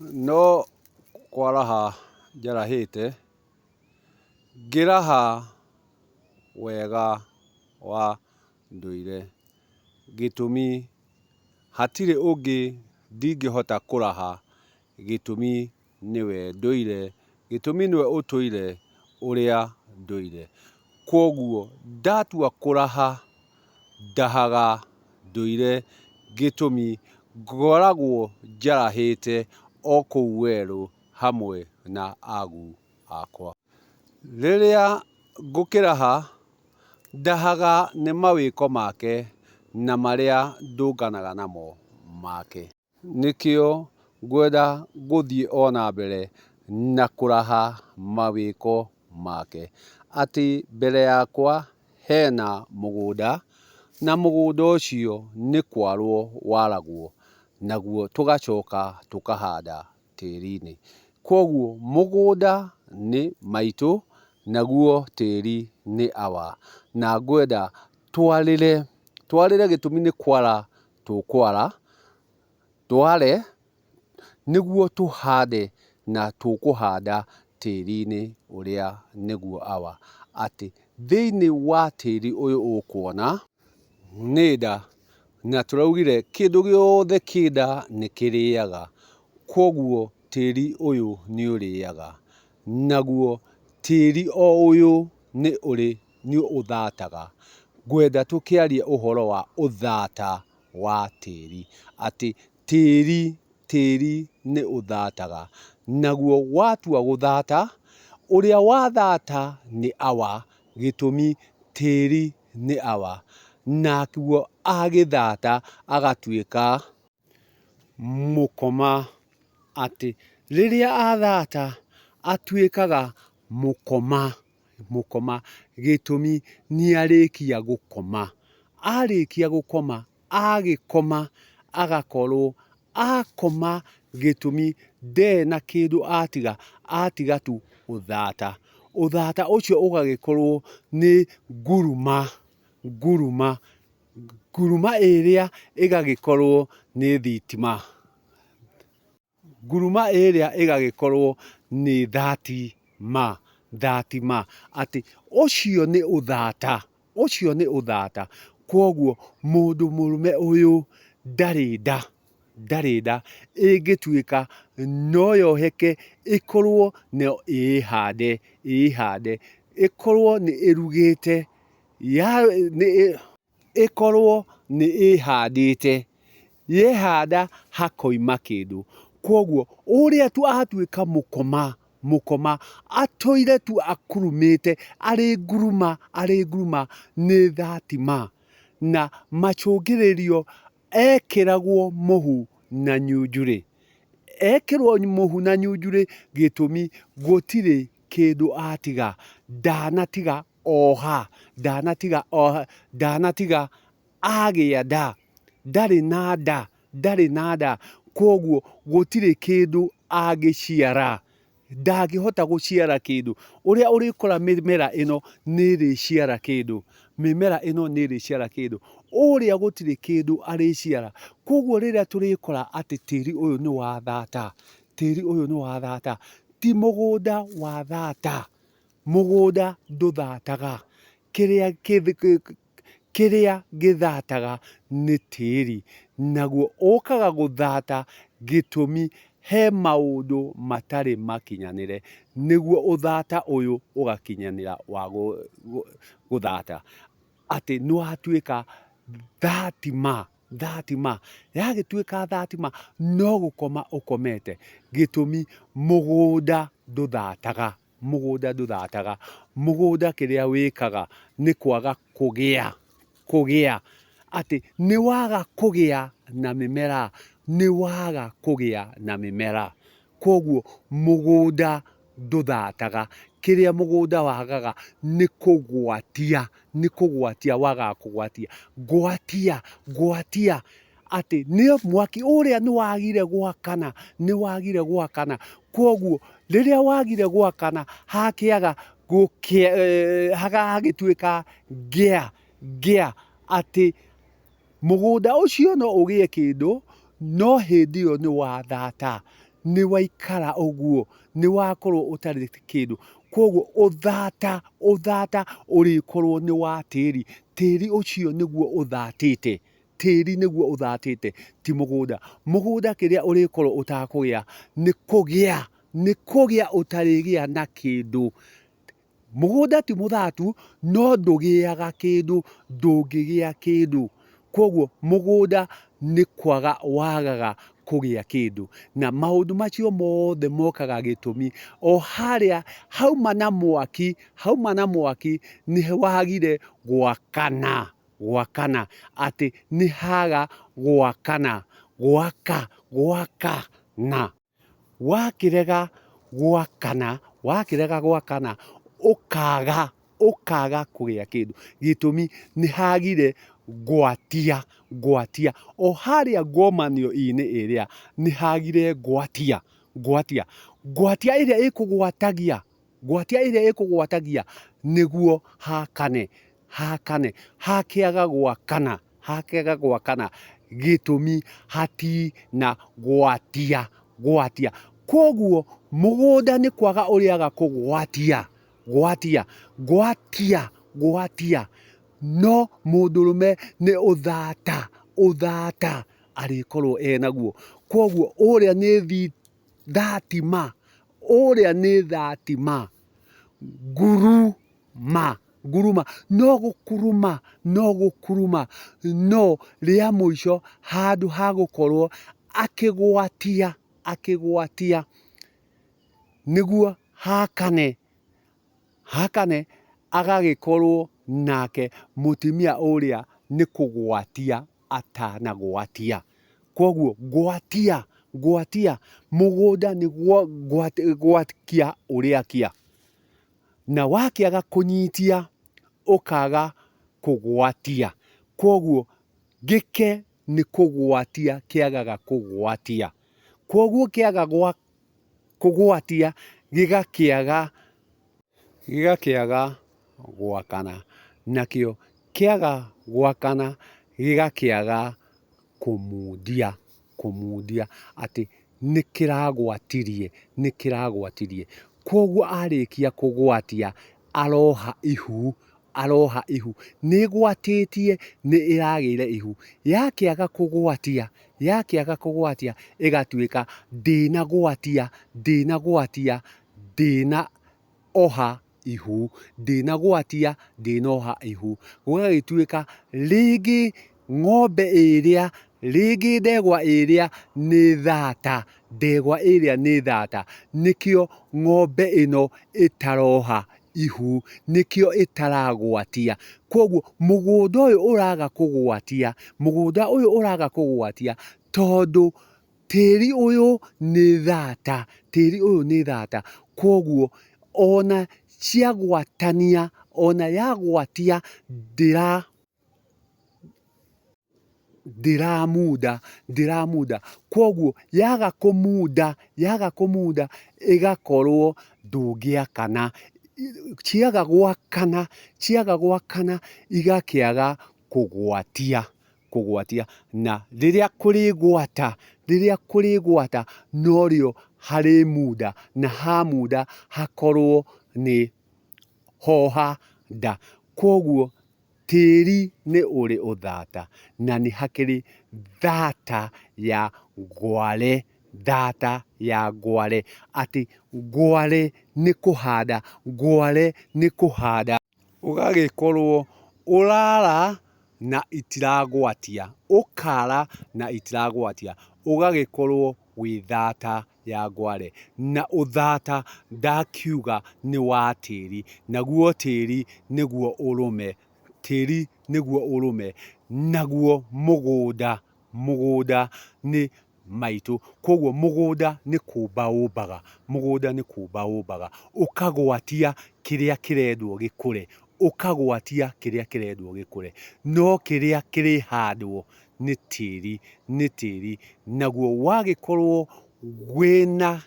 no kwaraha njarahĩte ngĩraha wega wa ndũire. Gĩtũmi hatirĩ ũngĩ ndingĩhota kũraha, gĩtũmi nĩwe ndũire, gĩtũmi nĩwe ũtũire ũrĩa ndũire. Kwoguo ndatua kũraha ndahaga ndũire, gĩtũmi ngoragwo njarahĩte o kũu werũ hamwe na agu akwa. Rĩrĩa ngũkĩraha ndahaga nĩ mawĩko make na marĩa ndũnganaga namo make. Nĩkĩo ngwenda gũthiĩ ona mbere na kũraha mawĩko make. Atĩ mbere yakwa hena mũgũnda, na mũgũnda ũcio nĩ kwarwo waragwo, naguo tũgacoka tũkahanda tĩri-inĩ. Kwoguo mũgũnda nĩ maitũ, naguo tĩri nĩ awa. Na ngwenda twarĩre gĩtũmi nĩ kwara tũkwara, tware nĩguo tũhande, na tũkũhanda tĩri-inĩ ũrĩa nĩguo awa. Atĩ thĩinĩ wa tĩri ũyũ ũkuona nĩ nda, na tũraugire kĩndũ gĩothe kĩ nda nĩ kĩrĩaga. Kwoguo tĩri ũyũ nĩ ũrĩaga, naguo tĩri o ũyũ nĩ ũthataga. Ngwenda tũkĩarie ũhoro wa ũthata wa tĩri. Atĩ tĩri nĩ ũthataga, naguo watua gũthata, ũrĩa wathata nĩ awa, gĩtũmi tĩri nĩ awa. Nakuo agĩthata agatuĩka mũkoma. Atĩ rĩrĩa athata atuĩkaga mũkoma, gĩtũmi nĩ arĩkia gũkoma. Arĩkia gũkoma, agĩkoma agakorwo akoma, gĩtũmi ndarĩ na kĩndũ atiga tu ũthata. Ũthata ũcio ũgagĩkorwo nĩ nguruma ĩrĩa ĩgagĩkorwo nĩ thitima. Nguruma ĩrĩa ĩgagĩkorwo nĩ thitima. Atĩ ũcio nĩ ũthata. Kwoguo mũndũ mũrũme ũyũ ndarĩ nda ĩngĩtuĩka no yoheke ĩkorwo no ĩhande, ĩkorwo nĩ ĩrugĩte, ĩkorwo nĩ ĩhandĩte, yehanda hakoima kĩndũ. Kwoguo ũrĩa tu atuĩka mũkoma, atũire tu akurumĩte, arĩ nguruma nĩ thitima. Na macũngĩrĩrio ekĩragwo mũhu na nyunjurĩ, gĩtũmi gũtirĩ kĩndũ atiga. Ndanatiga oha, ndanatiga agĩa nda, ndarĩ na nda. Kwoguo gũtirĩ kĩndũ angĩciara, ndangĩhota gũciara kĩndũ. Ũrĩa ũrĩkora mĩmera ĩno nĩ ĩrĩciara kĩndũ, ũrĩa gũtirĩ kĩndũ arĩciara. Kwoguo rĩrĩa tũrĩkora atĩ tĩri ũyũ nĩ wathata, ti mũgũnda wathata, mũgũnda ndũthataga. Kĩrĩa gĩthataga nĩ tĩri, naguo ũkaga gũthata, gĩtũmi he maũndũ matarĩ makinyanĩre, nĩguo ũthata ũyũ ũgakinyanĩra wa gũthata. Atĩ nĩ watuĩka thitima. Yagĩtuĩka thitima no gũkoma ũkomete, gĩtũmi mũgũnda ndũthataga. Mũgũnda kĩrĩa wĩkaga nĩ kwaga kũgĩa. Atĩ nĩ waga kũgĩa na mĩmera, kwoguo mũgũnda ndũthataga. Kĩrĩa mũgũnda wagaga nĩ kũgwatia, wagaga kũgwatia. Gwatia atĩ nĩ mwaki ũrĩa nĩ wagire gwakana. Kwoguo rĩrĩa wagire gwakana hakĩaga hagagĩtuĩka ngĩa, atĩ mũgũnda ũcio no ũgĩe kĩndũ, no hĩndĩ ĩyo nĩ wathata. nĩ waikara ũguo, nĩ wakorwo ũtarĩ kĩndũ. Koguo ũthata ũrĩkorwo nĩ wa tĩri. Tĩri ũcio nĩguo ũthatĩte. Tĩri nĩguo ũthatĩte, ti mũgũnda. Mũgũnda kĩrĩa ũrĩkorwo ũtakũgĩa nĩ kũgĩa ũtarĩgĩa na kĩndũ. Mũgũnda ti mũthatu, no ndũgĩaga kĩndũ, ndũngĩgĩa kĩndũ. Koguo mũgũnda nĩ kwaga wagaga kũgĩa kĩndũ. Na maũndũ macio mothe mokaga gĩtũmi. O harĩa hauma na mwaki nĩ wagire gwakana. Atĩ nĩ haga gwakana. Gwakana. Wakĩrega gwakana ũkaga kũgĩa kĩndũ. Gĩtũmi nĩ hagire gwatia. O harĩa ngomanio-inĩ ĩrĩa nĩ hagire gwatia. Gwatia ĩrĩa ĩkũgwatagia nĩguo hakane. Hakĩaga gwakana gĩtũmi hatina gwatia. Koguo mũgũnda nĩ kwaga ũrĩaga kũgwatia. No mũndũrũme nĩ ũthata arĩkorwo enaguo. Koguo ũrĩa nĩ thatima. Nguruma. No gũkuruma. No rĩa mũico handũ ha gũkorwo akĩgwatia nĩguo hakane agagĩkorwo nake mũtumia ũrĩa nĩ kũgwatia atanagwatia. Koguo gwatia mũgũnda nĩ gwakia ũrĩakia. Na wakĩaga kũnyitia ũkaga kũgwatia. Koguo gĩke nĩ kũgwatia kĩagaga kũgwatia. Koguo kĩaga kũgwatia gĩgakĩaga gwakana. Nakĩo kĩaga gwakana gĩgakĩaga kũmundia. Atĩ nĩ kĩragwatirie. Koguo arĩkia kũgwatia aroha ihu. Nĩ ĩgwatĩtie, nĩ ĩragĩire ihu. Yakĩaga kũgwatia ĩgatuĩka ndĩnagwatia. Ndĩnoha ihu. Gũgagĩtuĩka rĩngĩ ng'ombe ĩrĩa, rĩngĩ ndegwa ĩrĩa nĩ thata. Nĩkĩo ng'ombe ĩno ĩtaroha ihu. Nĩkĩo ĩtaragwatia. Koguo mũgũnda ũyũ ũraga kũgwatia tondũ tĩri ũyũ nĩ thata. Koguo ona ciagwatania, ona yagwatia ndĩramunda. Koguo yaga kũmunda ĩgakorwo ndũngĩakana. Ciaga gwakana igakĩaga kũgwatia. Na rĩrĩa kũrĩgwata norĩo harĩmunda. Na hamunda hakorwo nĩ hoha nda. Koguo tĩri nĩ ũrĩ ũthata. Na nĩ hakĩrĩ thata ya ngware. Atĩ ngware nĩ kũhanda. Ũgagĩkorwo ũrara na itiragwatia. Ũgagĩkorwo wĩ thata ya ngware. Na ũthata ndakiuga nĩ wa tĩri. Naguo tĩri nĩguo ũrũme. Naguo mũgũnda nĩ maitũ. Koguo mũgũnda nĩ kũmba ũmbaga. Ũkagwatia kĩrĩa kĩrendwo gĩkũre. No kĩrĩa kĩrĩhandwo nĩ tĩri. Naguo wagĩkorwo wĩna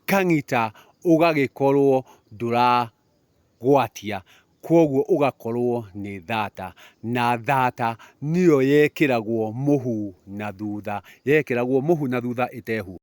kang'ita ũgagĩkorwo ndũragwatia. Koguo ũgakorwo nĩ thata. Na thata nĩyo yekĩragwo mũhu na thutha ĩtehu.